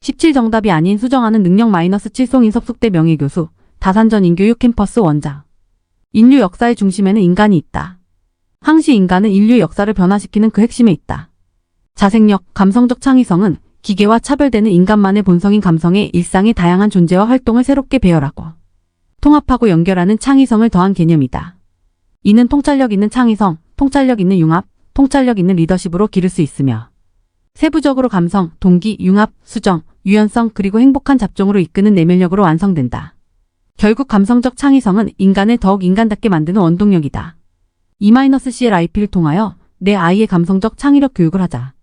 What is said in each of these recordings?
17정답이 아닌 수정하는 능력 -7 송인섭 숙대 명예교수, 다산전 인교육 캠퍼스 원장. 인류 역사의 중심에는 인간이 있다. 항시 인간은 인류의 역사를 변화시키는 그 핵심에 있다. 자생력, 감성적 창의성은 기계와 차별되는 인간만의 본성인 감성의 일상의 다양한 존재와 활동을 새롭게 배열하고 통합하고 연결하는 창의성을 더한 개념이다. 이는 통찰력 있는 창의성, 통찰력 있는 융합, 통찰력 있는 리더십으로 기를 수 있으며 세부적으로 감성, 동기, 융합, 수정, 유연성 그리고 행복한 잡종으로 이끄는 내면력으로 완성된다. 결국 감성적 창의성은 인간을 더욱 인간답게 만드는 원동력이다. E-CLIP를 통하여 내 아이의 감성적 창의력 교육을 하자.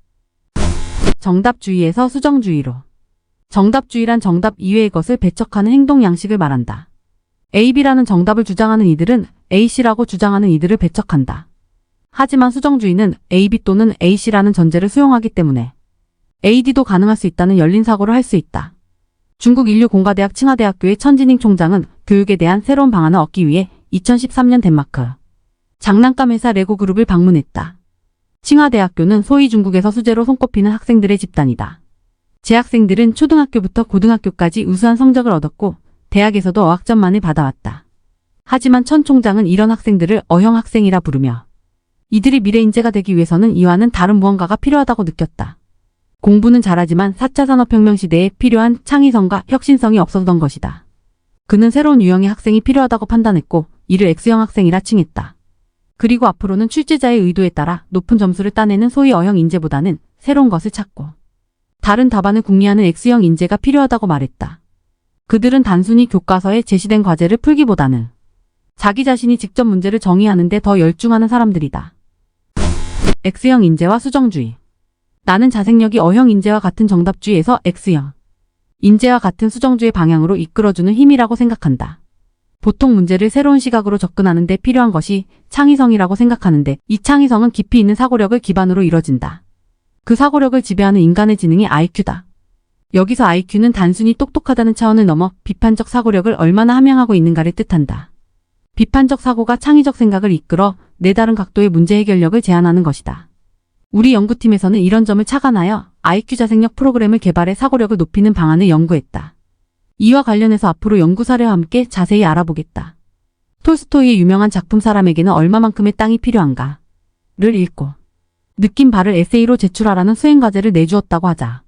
정답주의에서 수정주의로. 정답주의란 정답 이외의 것을 배척하는 행동 양식을 말한다. A, B라는 정답을 주장하는 이들은 A, C라고 주장하는 이들을 배척한다. 하지만 수정주의는 A, B 또는 A, C라는 전제를 수용하기 때문에 A, D도 가능할 수 있다는 열린 사고를 할 수 있다. 중국 인류공과대학 칭화대학교의 천진잉 총장은 교육에 대한 새로운 방안을 얻기 위해 2013년 덴마크 장난감 회사 레고그룹을 방문했다. 칭화대학교는 소위 중국에서 수재로 손꼽히는 학생들의 집단이다. 재학생들은 초등학교부터 고등학교까지 우수한 성적을 얻었고 대학에서도 어학점만을 받아왔다. 하지만 천 총장은 이런 학생들을 어형 학생이라 부르며 이들이 미래 인재가 되기 위해서는 이와는 다른 무언가가 필요하다고 느꼈다. 공부는 잘하지만 4차 산업혁명 시대에 필요한 창의성과 혁신성이 없었던 것이다. 그는 새로운 유형의 학생이 필요하다고 판단했고 이를 X형 학생이라 칭했다. 그리고 앞으로는 출제자의 의도에 따라 높은 점수를 따내는 소위 어형 인재보다는 새로운 것을 찾고 다른 답안을 궁리하는 X형 인재가 필요하다고 말했다. 그들은 단순히 교과서에 제시된 과제를 풀기보다는 자기 자신이 직접 문제를 정의하는 데 더 열중하는 사람들이다. X형 인재와 수정주의. 나는 자생력이 어형 인재와 같은 정답주의에서 X형 인재와 같은 수정주의 방향으로 이끌어주는 힘이라고 생각한다. 보통 문제를 새로운 시각으로 접근하는 데 필요한 것이 창의성이라고 생각하는데 이 창의성은 깊이 있는 사고력을 기반으로 이뤄진다. 그 사고력을 지배하는 인간의 지능이 IQ다. 여기서 IQ는 단순히 똑똑하다는 차원을 넘어 비판적 사고력을 얼마나 함양하고 있는가를 뜻한다. 비판적 사고가 창의적 생각을 이끌어 네 다른 각도의 문제 해결력을 제안하는 것이다. 우리 연구팀에서는 이런 점을 착안하여 IQ 자생력 프로그램을 개발해 사고력을 높이는 방안을 연구했다. 이와 관련해서 앞으로 연구 사례와 함께 자세히 알아보겠다. 톨스토이의 유명한 작품 사람에게는 얼마만큼의 땅이 필요한가? 를 읽고 느낀 바를 에세이로 제출하라는 수행과제를 내주었다고 하자.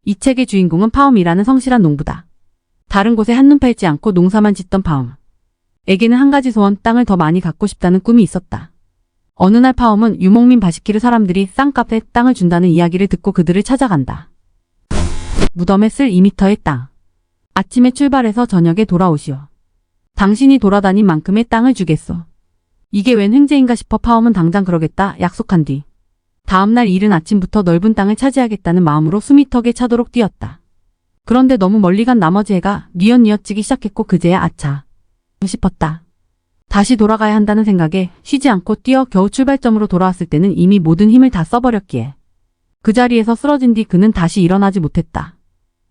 이 책의 주인공은 파움이라는 성실한 농부다. 다른 곳에 한눈 팔지 않고 농사만 짓던 파움. 에게는 한 가지 소원, 땅을 더 많이 갖고 싶다는 꿈이 있었다. 어느 날 파움은 유목민 바시키르 사람들이 싼 값에 땅을 준다는 이야기를 듣고 그들을 찾아간다. 무덤에 쓸 2m의 땅. 아침에 출발해서 저녁에 돌아오시오. 당신이 돌아다닌 만큼의 땅을 주겠소. 이게 웬 횡재인가 싶어 파움은 당장 그러겠다 약속한 뒤 다음날 이른 아침부터 넓은 땅을 차지하겠다는 마음으로 숨이 턱에 차도록 뛰었다. 그런데 너무 멀리 간 나머지 해가 뉘엿뉘엿지기 시작했고 그제야 아차 싶었다. 다시 돌아가야 한다는 생각에 쉬지 않고 뛰어 겨우 출발점으로 돌아왔을 때는 이미 모든 힘을 다 써버렸기에 그 자리에서 쓰러진 뒤 그는 다시 일어나지 못했다.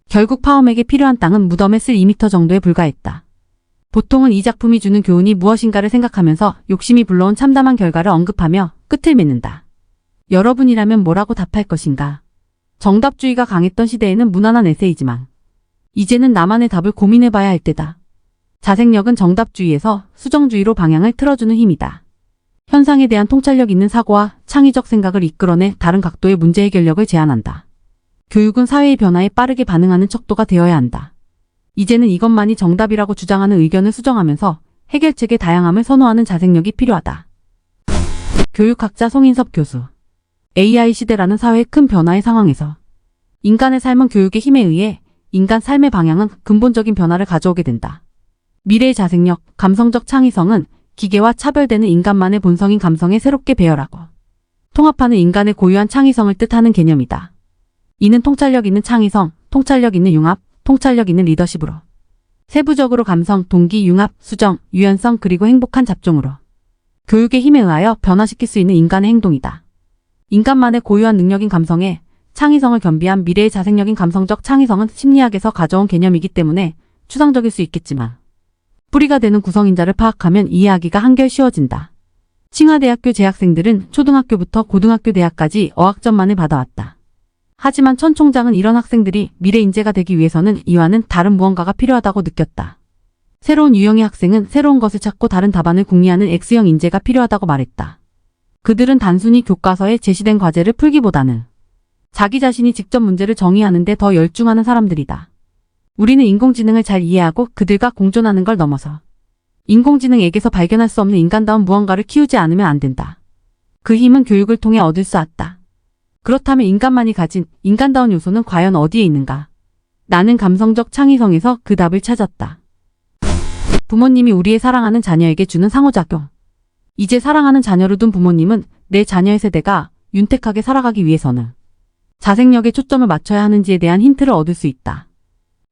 결국 파움에게 필요한 땅은 무덤에 쓸 2m 정도에 불과했다. 보통은 이 작품이 주는 교훈이 무엇인가를 생각하면서 욕심이 불러온 참담한 결과를 언급하며 끝을 맺는다. 여러분이라면 뭐라고 답할 것인가? 정답주의가 강했던 시대에는 무난한 에세이지만 이제는 나만의 답을 고민해봐야 할 때다. 자생력은 정답주의에서 수정주의로 방향을 틀어주는 힘이다. 현상에 대한 통찰력 있는 사고와 창의적 생각을 이끌어내 다른 각도의 문제 해결력을 제안한다. 교육은 사회의 변화에 빠르게 반응하는 척도가 되어야 한다. 이제는 이것만이 정답이라고 주장하는 의견을 수정하면서 해결책의 다양함을 선호하는 자생력이 필요하다. 교육학자 송인섭 교수. AI 시대라는 사회의 큰 변화의 상황에서 인간의 삶은 교육의 힘에 의해 인간 삶의 방향은 근본적인 변화를 가져오게 된다. 미래의 자생력, 감성적 창의성은 기계와 차별되는 인간만의 본성인 감성에 새롭게 배열하고 통합하는 인간의 고유한 창의성을 뜻하는 개념이다. 이는 통찰력 있는 창의성, 통찰력 있는 융합, 통찰력 있는 리더십으로 세부적으로 감성, 동기, 융합, 수정, 유연성 그리고 행복한 잡종으로 교육의 힘에 의하여 변화시킬 수 있는 인간의 행동이다. 인간만의 고유한 능력인 감성에 창의성을 겸비한 미래의 자생력인 감성적 창의성은 심리학에서 가져온 개념이기 때문에 추상적일 수 있겠지만 뿌리가 되는 구성인자를 파악하면 이해하기가 한결 쉬워진다. 칭화대학교 재학생들은 초등학교부터 고등학교 대학까지 어학점만을 받아왔다. 하지만 천 총장은 이런 학생들이 미래 인재가 되기 위해서는 이와는 다른 무언가가 필요하다고 느꼈다. 새로운 유형의 학생은 새로운 것을 찾고 다른 답안을 궁리하는 X형 인재가 필요하다고 말했다. 그들은 단순히 교과서에 제시된 과제를 풀기보다는 자기 자신이 직접 문제를 정의하는 데 더 열중하는 사람들이다. 우리는 인공지능을 잘 이해하고 그들과 공존하는 걸 넘어서 인공지능에게서 발견할 수 없는 인간다운 무언가를 키우지 않으면 안 된다. 그 힘은 교육을 통해 얻을 수 있다. 그렇다면 인간만이 가진 인간다운 요소는 과연 어디에 있는가? 나는 감성적 창의성에서 그 답을 찾았다. 부모님이 우리의 사랑하는 자녀에게 주는 상호작용. 이제 사랑하는 자녀를 둔 부모님은 내 자녀의 세대가 윤택하게 살아가기 위해서는 자생력에 초점을 맞춰야 하는지에 대한 힌트를 얻을 수 있다.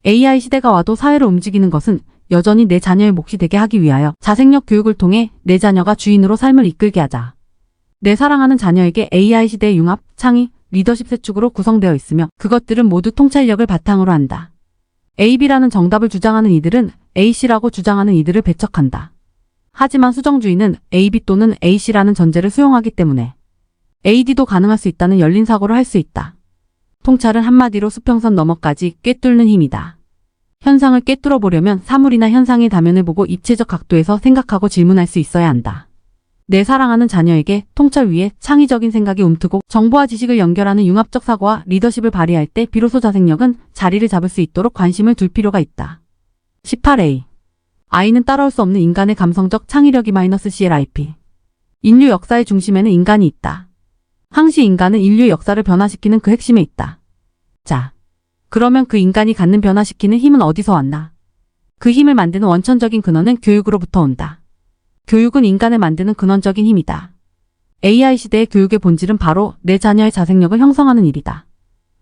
AI 시대가 와도 사회를 움직이는 것은 여전히 내 자녀의 몫이 되게 하기 위하여 자생력 교육을 통해 내 자녀가 주인으로 삶을 이끌게 하자. 내 사랑하는 자녀에게 AI 시대의 융합, 창의, 리더십 세 축으로 구성되어 있으며 그것들은 모두 통찰력을 바탕으로 한다. AB라는 정답을 주장하는 이들은 AC라고 주장하는 이들을 배척한다. 하지만 수정주의는 AB 또는 AC라는 전제를 수용하기 때문에 AD도 가능할 수 있다는 열린 사고를 할 수 있다. 통찰은 한마디로 수평선 너머까지 꿰뚫는 힘이다. 현상을 꿰뚫어 보려면 사물이나 현상의 다면을 보고 입체적 각도에서 생각하고 질문할 수 있어야 한다. 내 사랑하는 자녀에게 통찰 위에 창의적인 생각이 움트고 정보와 지식을 연결하는 융합적 사고와 리더십을 발휘할 때 비로소 자생력은 자리를 잡을 수 있도록 관심을 둘 필요가 있다. 18A. I는 따라올 수 없는 인간의 감성적 창의력이 -CLIP. 인류 역사의 중심에는 인간이 있다. 항시 인간은 인류의 역사를 변화시키는 그 핵심에 있다. 자, 그러면 그 인간이 갖는 변화시키는 힘은 어디서 왔나? 그 힘을 만드는 원천적인 근원은 교육으로부터 온다. 교육은 인간을 만드는 근원적인 힘이다. AI 시대의 교육의 본질은 바로 내 자녀의 자생력을 형성하는 일이다.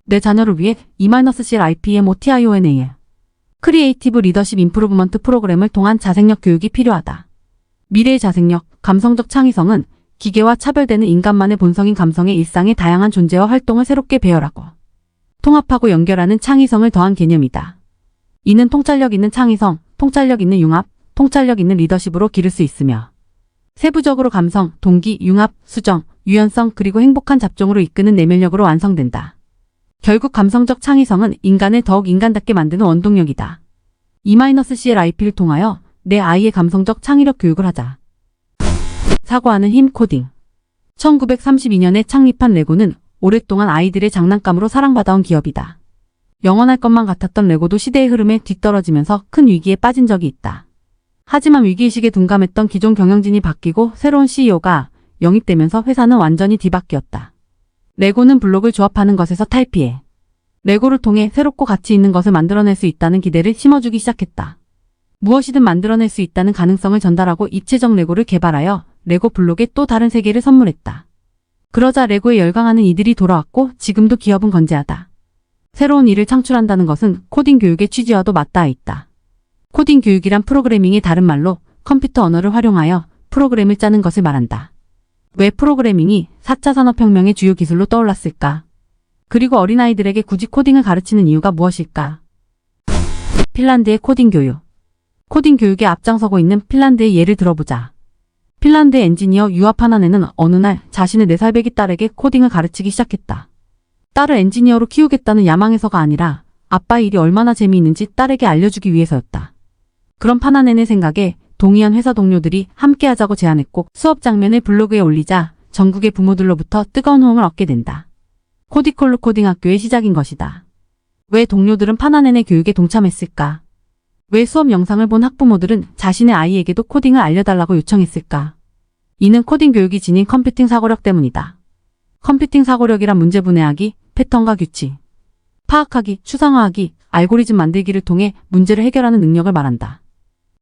내 자녀를 위해 E-CLIPMOTIONA 크리에이티브 리더십 임프루브먼트 프로그램을 통한 자생력 교육이 필요하다. 미래의 자생력, 감성적 창의성은 기계와 차별되는 인간만의 본성인 감성의 일상의 다양한 존재와 활동을 새롭게 배열하고 통합하고 연결하는 창의성을 더한 개념이다. 이는 통찰력 있는 창의성, 통찰력 있는 융합, 통찰력 있는 리더십으로 기를 수 있으며 세부적으로 감성, 동기, 융합, 수정, 유연성 그리고 행복한 잡종으로 이끄는 내면력으로 완성된다. 결국 감성적 창의성은 인간을 더욱 인간답게 만드는 원동력이다. E-CLIP를 통하여 내 아이의 감성적 창의력 교육을 하자. 사고하는 힘 코딩. 1932년에 창립한 레고는 오랫동안 아이들의 장난감으로 사랑받아온 기업이다. 영원할 것만 같았던 레고도 시대의 흐름에 뒤떨어지면서 큰 위기에 빠진 적이 있다. 하지만 위기의식에 둔감했던 기존 경영진이 바뀌고 새로운 CEO가 영입되면서 회사는 완전히 뒤바뀌었다. 레고는 블록을 조합하는 것에서 탈피해 레고를 통해 새롭고 가치 있는 것을 만들어낼 수 있다는 기대를 심어주기 시작했다. 무엇이든 만들어낼 수 있다는 가능성을 전달하고 입체적 레고를 개발하여 레고 블록에 또 다른 세계를 선물했다. 그러자 레고에 열광하는 이들이 돌아왔고 지금도 기업은 건재하다. 새로운 일을 창출한다는 것은 코딩 교육의 취지와도 맞닿아 있다. 코딩 교육이란 프로그래밍의 다른 말로 컴퓨터 언어를 활용하여 프로그램을 짜는 것을 말한다. 왜 프로그래밍이 4차 산업혁명의 주요 기술로 떠올랐을까? 그리고 어린아이들에게 굳이 코딩을 가르치는 이유가 무엇일까? 핀란드의 코딩 교육. 코딩 교육에 앞장서고 있는 핀란드의 예를 들어보자. 핀란드의 엔지니어 유아 파나네는 어느 날 자신의 4살배기 딸에게 코딩을 가르치기 시작했다. 딸을 엔지니어로 키우겠다는 야망에서가 아니라 아빠의 일이 얼마나 재미있는지 딸에게 알려주기 위해서였다. 그런 파나네의 생각에 동의한 회사 동료들이 함께 하자고 제안했고 수업 장면을 블로그에 올리자 전국의 부모들로부터 뜨거운 호응을 얻게 된다. 코디콜루 코딩 학교의 시작인 것이다. 왜 동료들은 파나네의 교육에 동참했을까? 왜 수업 영상을 본 학부모들은 자신의 아이에게도 코딩을 알려달라고 요청했을까? 이는 코딩 교육이 지닌 컴퓨팅 사고력 때문이다. 컴퓨팅 사고력이란 문제 분해하기, 패턴과 규칙, 파악하기, 추상화하기, 알고리즘 만들기를 통해 문제를 해결하는 능력을 말한다.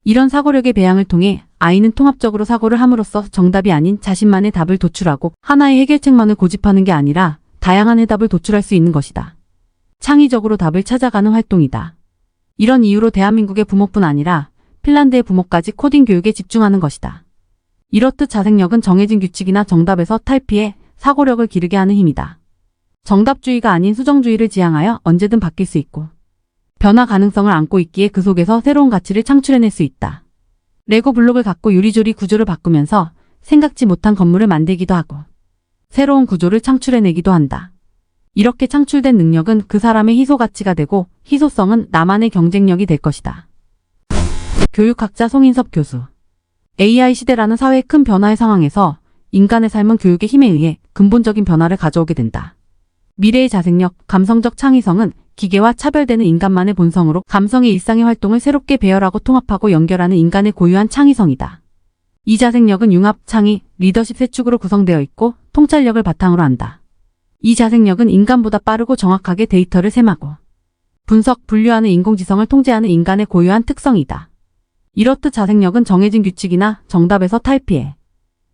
이런 사고력의 배양을 통해 아이는 통합적으로 사고를 함으로써 정답이 아닌 자신만의 답을 도출하고 하나의 해결책만을 고집하는 게 아니라 다양한 해답을 도출할 수 있는 것이다. 창의적으로 답을 찾아가는 활동이다. 이런 이유로 대한민국의 부모뿐 아니라 핀란드의 부모까지 코딩 교육에 집중하는 것이다. 이렇듯 자생력은 정해진 규칙이나 정답에서 탈피해 사고력을 기르게 하는 힘이다. 정답주의가 아닌 수정주의를 지향하여 언제든 바뀔 수 있고 변화 가능성을 안고 있기에 그 속에서 새로운 가치를 창출해낼 수 있다. 레고 블록을 갖고 요리조리 구조를 바꾸면서 생각지 못한 건물을 만들기도 하고 새로운 구조를 창출해내기도 한다. 이렇게 창출된 능력은 그 사람의 희소 가치가 되고 희소성은 나만의 경쟁력이 될 것이다. 교육학자 송인섭 교수. AI 시대라는 사회의 큰 변화의 상황에서 인간의 삶은 교육의 힘에 의해 근본적인 변화를 가져오게 된다. 미래의 자생력, 감성적 창의성은 기계와 차별되는 인간만의 본성으로 감성의 일상의 활동을 새롭게 배열하고 통합하고 연결하는 인간의 고유한 창의성이다. 이 자생력은 융합, 창의, 리더십 세 축으로 구성되어 있고 통찰력을 바탕으로 한다. 이 자생력은 인간보다 빠르고 정확하게 데이터를 셈하고 분석, 분류하는 인공지성을 통제하는 인간의 고유한 특성이다. 이렇듯 자생력은 정해진 규칙이나 정답에서 탈피해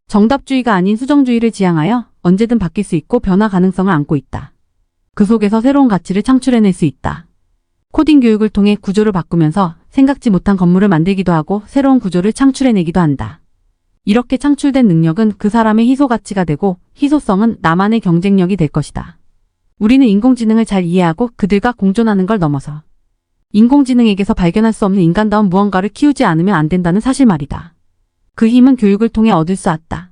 정답주의가 아닌 수정주의를 지향하여 언제든 바뀔 수 있고 변화 가능성을 안고 있다. 그 속에서 새로운 가치를 창출해낼 수 있다. 코딩 교육을 통해 구조를 바꾸면서 생각지 못한 건물을 만들기도 하고 새로운 구조를 창출해내기도 한다. 이렇게 창출된 능력은 그 사람의 희소 가치가 되고 희소성은 나만의 경쟁력이 될 것이다. 우리는 인공지능을 잘 이해하고 그들과 공존하는 걸 넘어서 인공지능에게서 발견할 수 없는 인간다운 무언가를 키우지 않으면 안 된다는 사실 말이다. 그 힘은 교육을 통해 얻을 수 있다.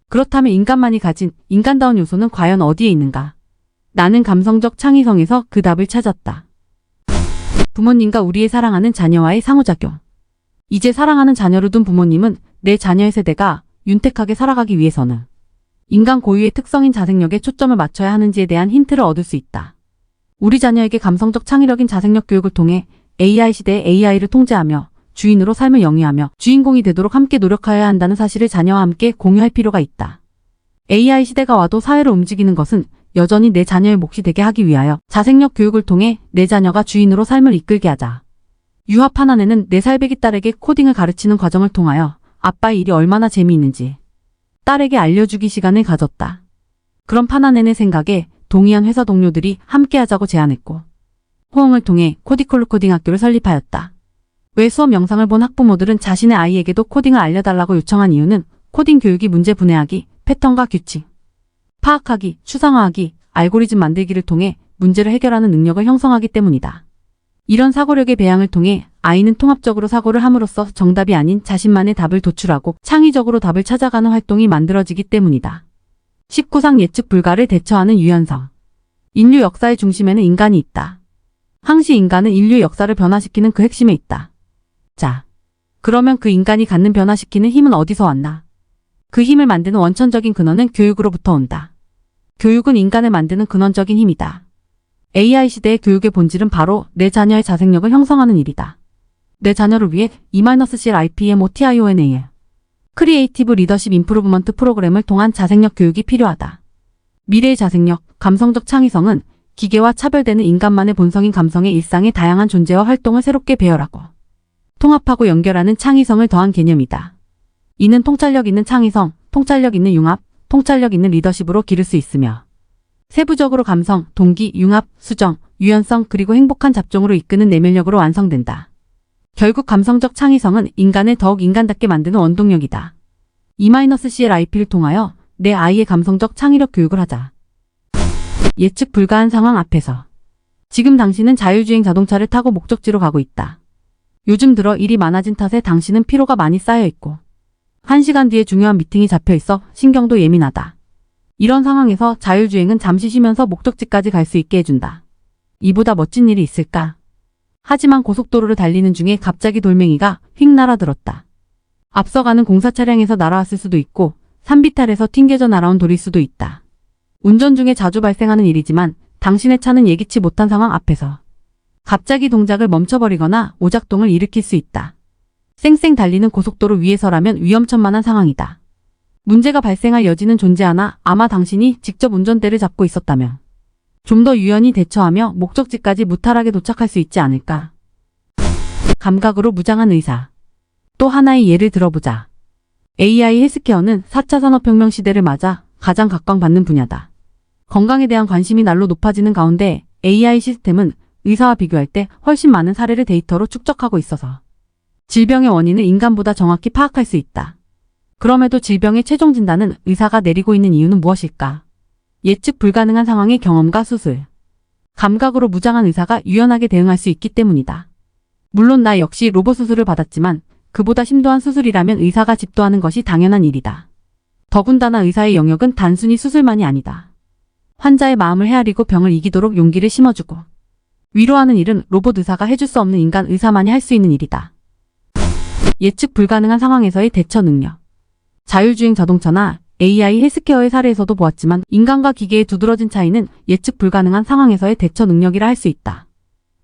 그렇다면 인간만이 가진 인간다운 요소는 과연 어디에 있는가? 나는 감성적 창의성에서 그 답을 찾았다. 부모님과 우리의 사랑하는 자녀와의 상호작용. 이제 사랑하는 자녀를 둔 부모님은 내 자녀의 세대가 윤택하게 살아가기 위해서는 인간 고유의 특성인 자생력에 초점을 맞춰야 하는지에 대한 힌트를 얻을 수 있다. 우리 자녀에게 감성적 창의력인 자생력 교육을 통해 AI 시대의 AI를 통제하며 주인으로 삶을 영위하며 주인공이 되도록 함께 노력하여야 한다는 사실을 자녀와 함께 공유할 필요가 있다. AI 시대가 와도 사회를 움직이는 것은 여전히 내 자녀의 몫이 되게 하기 위하여 자생력 교육을 통해 내 자녀가 주인으로 삶을 이끌게 하자. 유학 한 아내는 4살배기 딸에게 코딩을 가르치는 과정을 통하여 아빠의 일이 얼마나 재미있는지 딸에게 알려주기 시간을 가졌다. 그런 파나넨의 생각에 동의한 회사 동료들이 함께 하자고 제안했고 호응을 통해 코디콜로 코딩 학교를 설립하였다. 왜 수업 영상을 본 학부모들은 자신의 아이에게도 코딩을 알려달라고 요청한 이유는 코딩 교육이 문제 분해하기, 패턴과 규칙, 파악하기, 추상화하기, 알고리즘 만들기를 통해 문제를 해결하는 능력을 형성하기 때문이다. 이런 사고력의 배양을 통해 아이는 통합적으로 사고를 함으로써 정답이 아닌 자신만의 답을 도출하고 창의적으로 답을 찾아가는 활동이 만들어지기 때문이다. 19상 예측 불가를 대처하는 유연성. 인류 역사의 중심에는 인간이 있다. 항시 인간은 인류의 역사를 변화시키는 그 핵심에 있다. 자, 그러면 그 인간이 갖는 변화시키는 힘은 어디서 왔나? 그 힘을 만드는 원천적인 근원은 교육으로부터 온다. 교육은 인간을 만드는 근원적인 힘이다. AI 시대의 교육의 본질은 바로 내 자녀의 자생력을 형성하는 일이다. 내 자녀를 위해 E-CLIPMOTIONA 크리에이티브 리더십 임프루브먼트 프로그램을 통한 자생력 교육이 필요하다. 미래의 자생력, 감성적 창의성은 기계와 차별되는 인간만의 본성인 감성의 일상의 다양한 존재와 활동을 새롭게 배열하고 통합하고 연결하는 창의성을 더한 개념이다. 이는 통찰력 있는 창의성, 통찰력 있는 융합, 통찰력 있는 리더십으로 기를 수 있으며 세부적으로 감성, 동기, 융합, 수정, 유연성 그리고 행복한 잡종으로 이끄는 내면력으로 완성된다. 결국 감성적 창의성은 인간을 더욱 인간답게 만드는 원동력이다. E-CLIP를 통하여 내 아이의 감성적 창의력 교육을 하자. 예측 불가한 상황 앞에서. 지금 당신은 자율주행 자동차를 타고 목적지로 가고 있다. 요즘 들어 일이 많아진 탓에 당신은 피로가 많이 쌓여 있고 1시간 뒤에 중요한 미팅이 잡혀 있어 신경도 예민하다. 이런 상황에서 자율주행은 잠시 쉬면서 목적지까지 갈 수 있게 해준다. 이보다 멋진 일이 있을까? 하지만 고속도로를 달리는 중에 갑자기 돌멩이가 휙 날아들었다. 앞서가는 공사 차량에서 날아왔을 수도 있고 산비탈에서 튕겨져 날아온 돌일 수도 있다. 운전 중에 자주 발생하는 일이지만 당신의 차는 예기치 못한 상황 앞에서 갑자기 동작을 멈춰버리거나 오작동을 일으킬 수 있다. 쌩쌩 달리는 고속도로 위에서라면 위험천만한 상황이다. 문제가 발생할 여지는 존재하나 아마 당신이 직접 운전대를 잡고 있었다면 좀 더 유연히 대처하며 목적지까지 무탈하게 도착할 수 있지 않을까. 감각으로 무장한 의사. 또 하나의 예를 들어보자. AI 헬스케어는 4차 산업혁명 시대를 맞아 가장 각광받는 분야다. 건강에 대한 관심이 날로 높아지는 가운데 AI 시스템은 의사와 비교할 때 훨씬 많은 사례를 데이터로 축적하고 있어서 질병의 원인을 인간보다 정확히 파악할 수 있다. 그럼에도 질병의 최종 진단은 의사가 내리고 있는 이유는 무엇일까? 예측 불가능한 상황의 경험과 수술. 감각으로 무장한 의사가 유연하게 대응할 수 있기 때문이다. 물론 나 역시 로봇 수술을 받았지만 그보다 심도한 수술이라면 의사가 집도하는 것이 당연한 일이다. 더군다나 의사의 영역은 단순히 수술만이 아니다. 환자의 마음을 헤아리고 병을 이기도록 용기를 심어주고 위로하는 일은 로봇 의사가 해줄 수 없는 인간 의사만이 할 수 있는 일이다. 예측 불가능한 상황에서의 대처 능력. 자율주행 자동차나 AI 헬스케어의 사례에서도 보았지만 인간과 기계의 두드러진 차이는 예측 불가능한 상황에서의 대처 능력이라 할 수 있다.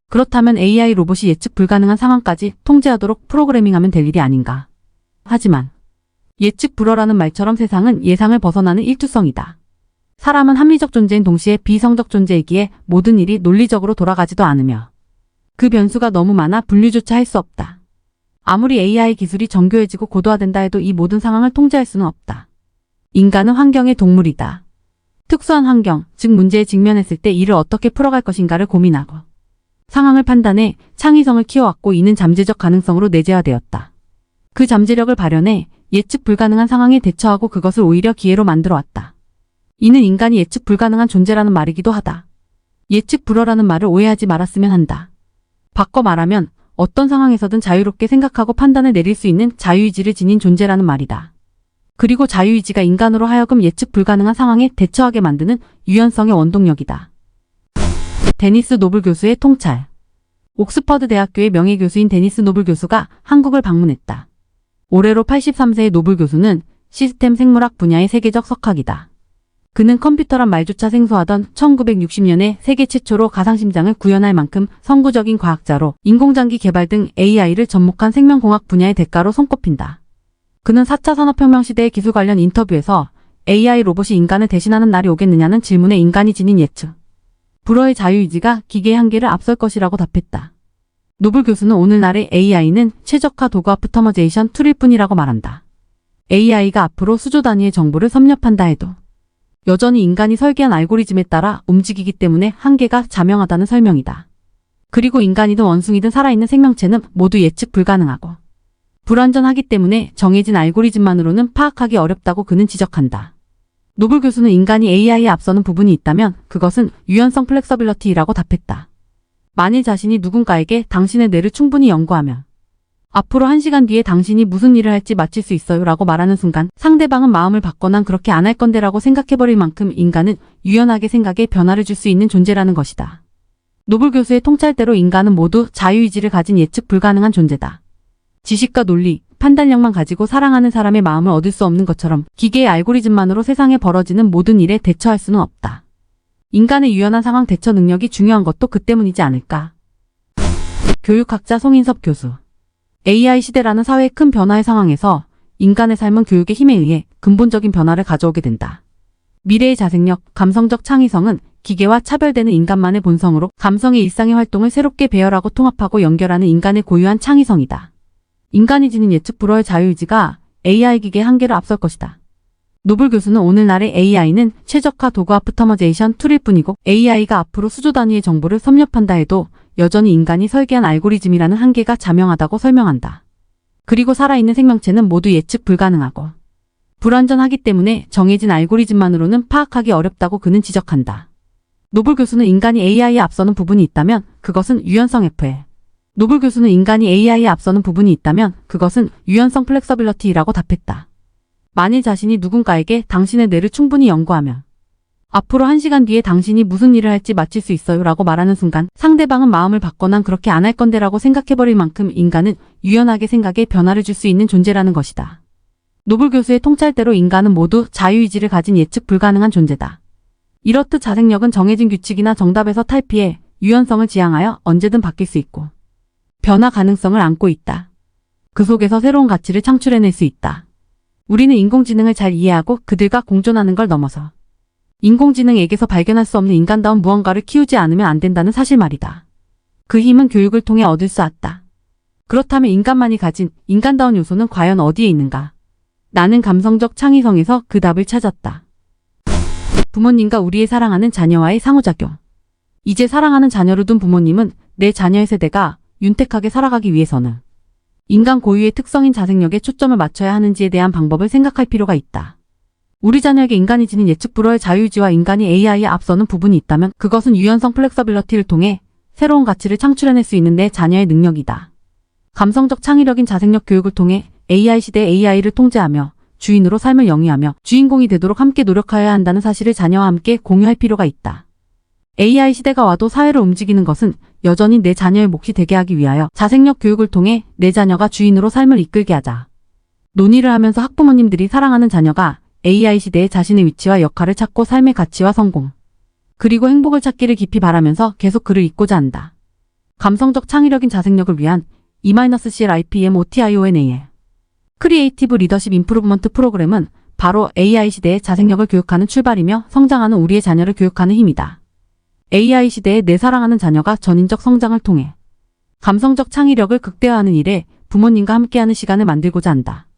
그렇다면 AI 로봇이 예측 불가능한 상황까지 통제하도록 프로그래밍하면 될 일이 아닌가. 하지만 예측 불허라는 말처럼 세상은 예상을 벗어나는 일투성이다. 사람은 합리적 존재인 동시에 비성적 존재이기에 모든 일이 논리적으로 돌아가지도 않으며 그 변수가 너무 많아 분류조차 할 수 없다. 아무리 AI 기술이 정교해지고 고도화된다 해도 이 모든 상황을 통제할 수는 없다. 인간은 환경의 동물이다. 특수한 환경, 즉 문제에 직면했을 때 이를 어떻게 풀어갈 것인가를 고민하고 상황을 판단해 창의성을 키워왔고 이는 잠재적 가능성으로 내재화되었다. 그 잠재력을 발현해 예측 불가능한 상황에 대처하고 그것을 오히려 기회로 만들어왔다. 이는 인간이 예측 불가능한 존재라는 말이기도 하다. 예측 불허라는 말을 오해하지 말았으면 한다. 바꿔 말하면 어떤 상황에서든 자유롭게 생각하고 판단을 내릴 수 있는 자유의지를 지닌 존재라는 말이다. 그리고 자유의지가 인간으로 하여금 예측 불가능한 상황에 대처하게 만드는 유연성의 원동력이다. 데니스 노블 교수의 통찰. 옥스퍼드 대학교의 명예교수인 데니스 노블 교수가 한국을 방문했다. 올해로 83세의 노블 교수는 시스템 생물학 분야의 세계적 석학이다. 그는 컴퓨터란 말조차 생소하던 1960년에 세계 최초로 가상심장을 구현할 만큼 선구적인 과학자로 인공장기 개발 등 AI를 접목한 생명공학 분야의 대가로 손꼽힌다. 그는 4차 산업혁명 시대의 기술 관련 인터뷰에서 AI 로봇이 인간을 대신하는 날이 오겠느냐는 질문에 인간이 지닌 예측 불허의 자유의지가 기계의 한계를 앞설 것이라고 답했다. 노블 교수는 오늘날의 AI는 최적화 도구와 푸터머제이션 툴일 뿐이라고 말한다. AI가 앞으로 수조 단위의 정보를 섭렵한다 해도 여전히 인간이 설계한 알고리즘에 따라 움직이기 때문에 한계가 자명하다는 설명이다. 그리고 인간이든 원숭이든 살아있는 생명체는 모두 예측 불가능하고 불완전하기 때문에 정해진 알고리즘만으로는 파악하기 어렵다고 그는 지적한다. 노블 교수는 인간이 AI에 앞서는 부분이 있다면 그것은 유연성 플렉서빌러티라고 답했다. 만일 자신이 누군가에게 당신의 뇌를 충분히 연구하면 앞으로 1시간 뒤에 당신이 무슨 일을 할지 맞힐 수 있어요 라고 말하는 순간 상대방은 마음을 바꿔 난 그렇게 안 할 건데 라고 생각해버릴 만큼 인간은 유연하게 생각에 변화를 줄 수 있는 존재라는 것이다. 노블 교수의 통찰대로 인간은 모두 자유의지를 가진 예측 불가능한 존재다. 지식과 논리, 판단력만 가지고 사랑하는 사람의 마음을 얻을 수 없는 것처럼 기계의 알고리즘만으로 세상에 벌어지는 모든 일에 대처할 수는 없다. 인간의 유연한 상황 대처 능력이 중요한 것도 그 때문이지 않을까. 교육학자 송인섭 교수. AI 시대라는 사회의 큰 변화의 상황에서 인간의 삶은 교육의 힘에 의해 근본적인 변화를 가져오게 된다. 미래의 자생력, 감성적 창의성은 기계와 차별되는 인간만의 본성으로 감성의 일상의 활동을 새롭게 배열하고 통합하고 연결하는 인간의 고유한 창의성이다. 인간이 지닌 예측 불허의 자유의지가 AI 기계의 한계를 앞설 것이다. 노블 교수는 오늘날의 AI는 최적화 도구와 푸터머제이션 툴일 뿐이고 AI가 앞으로 수조 단위의 정보를 섭렵한다 해도 여전히 인간이 설계한 알고리즘이라는 한계가 자명하다고 설명한다. 그리고 살아있는 생명체는 모두 예측 불가능하고 불완전하기 때문에 정해진 알고리즘만으로는 파악하기 어렵다고 그는 지적한다. 노블 교수는 인간이 AI에 앞서는 부분이 있다면 그것은 유연성 FL. 노블 교수는 인간이 AI에 앞서는 부분이 있다면 그것은 유연성 플렉서빌러티라고 답했다. 만일 자신이 누군가에게 당신의 뇌를 충분히 연구하면 앞으로 1시간 뒤에 당신이 무슨 일을 할지 맞힐 수 있어요 라고 말하는 순간 상대방은 마음을 바꿔 난 그렇게 안 할 건데 라고 생각해버릴 만큼 인간은 유연하게 생각에 변화를 줄 수 있는 존재라는 것이다. 노블 교수의 통찰대로 인간은 모두 자유의지를 가진 예측 불가능한 존재다. 이렇듯 자생력은 정해진 규칙이나 정답에서 탈피해 유연성을 지향하여 언제든 바뀔 수 있고 변화 가능성을 안고 있다. 그 속에서 새로운 가치를 창출해낼 수 있다. 우리는 인공지능을 잘 이해하고 그들과 공존하는 걸 넘어서 인공지능에게서 발견할 수 없는 인간다운 무언가를 키우지 않으면 안 된다는 사실 말이다. 그 힘은 교육을 통해 얻을 수 있다. 그렇다면 인간만이 가진 인간다운 요소는 과연 어디에 있는가? 나는 감성적 창의성에서 그 답을 찾았다. 부모님과 우리의 사랑하는 자녀와의 상호작용. 이제 사랑하는 자녀를 둔 부모님은 내 자녀의 세대가 윤택하게 살아가기 위해서는 인간 고유의 특성인 자생력에 초점을 맞춰야 하는지에 대한 방법을 생각할 필요가 있다. 우리 자녀에게 인간이 지닌 예측 불허의 자유의지와 인간이 AI에 앞서는 부분이 있다면 그것은 유연성 플렉서빌러티를 통해 새로운 가치를 창출해낼 수 있는 내 자녀의 능력이다. 감성적 창의력인 자생력 교육을 통해 AI 시대의 AI를 통제하며 주인으로 삶을 영위하며 주인공이 되도록 함께 노력하여야 한다는 사실을 자녀와 함께 공유할 필요가 있다. AI 시대가 와도 사회를 움직이는 것은 여전히 내 자녀의 몫이 되게 하기 위하여 자생력 교육을 통해 내 자녀가 주인으로 삶을 이끌게 하자. 논의를 하면서 학부모님들이 사랑하는 자녀가 AI 시대에 자신의 위치와 역할을 찾고 삶의 가치와 성공, 그리고 행복을 찾기를 깊이 바라면서 계속 글을 읽고자 한다. 감성적 창의력인 자생력을 위한 E-CLIPMOTIONAL 크리에이티브 리더십 임프루브먼트 프로그램은 바로 AI 시대의 자생력을 교육하는 출발이며 성장하는 우리의 자녀를 교육하는 힘이다. AI 시대에 내 사랑하는 자녀가 전인적 성장을 통해 감성적 창의력을 극대화하는 일에 부모님과 함께하는 시간을 만들고자 한다.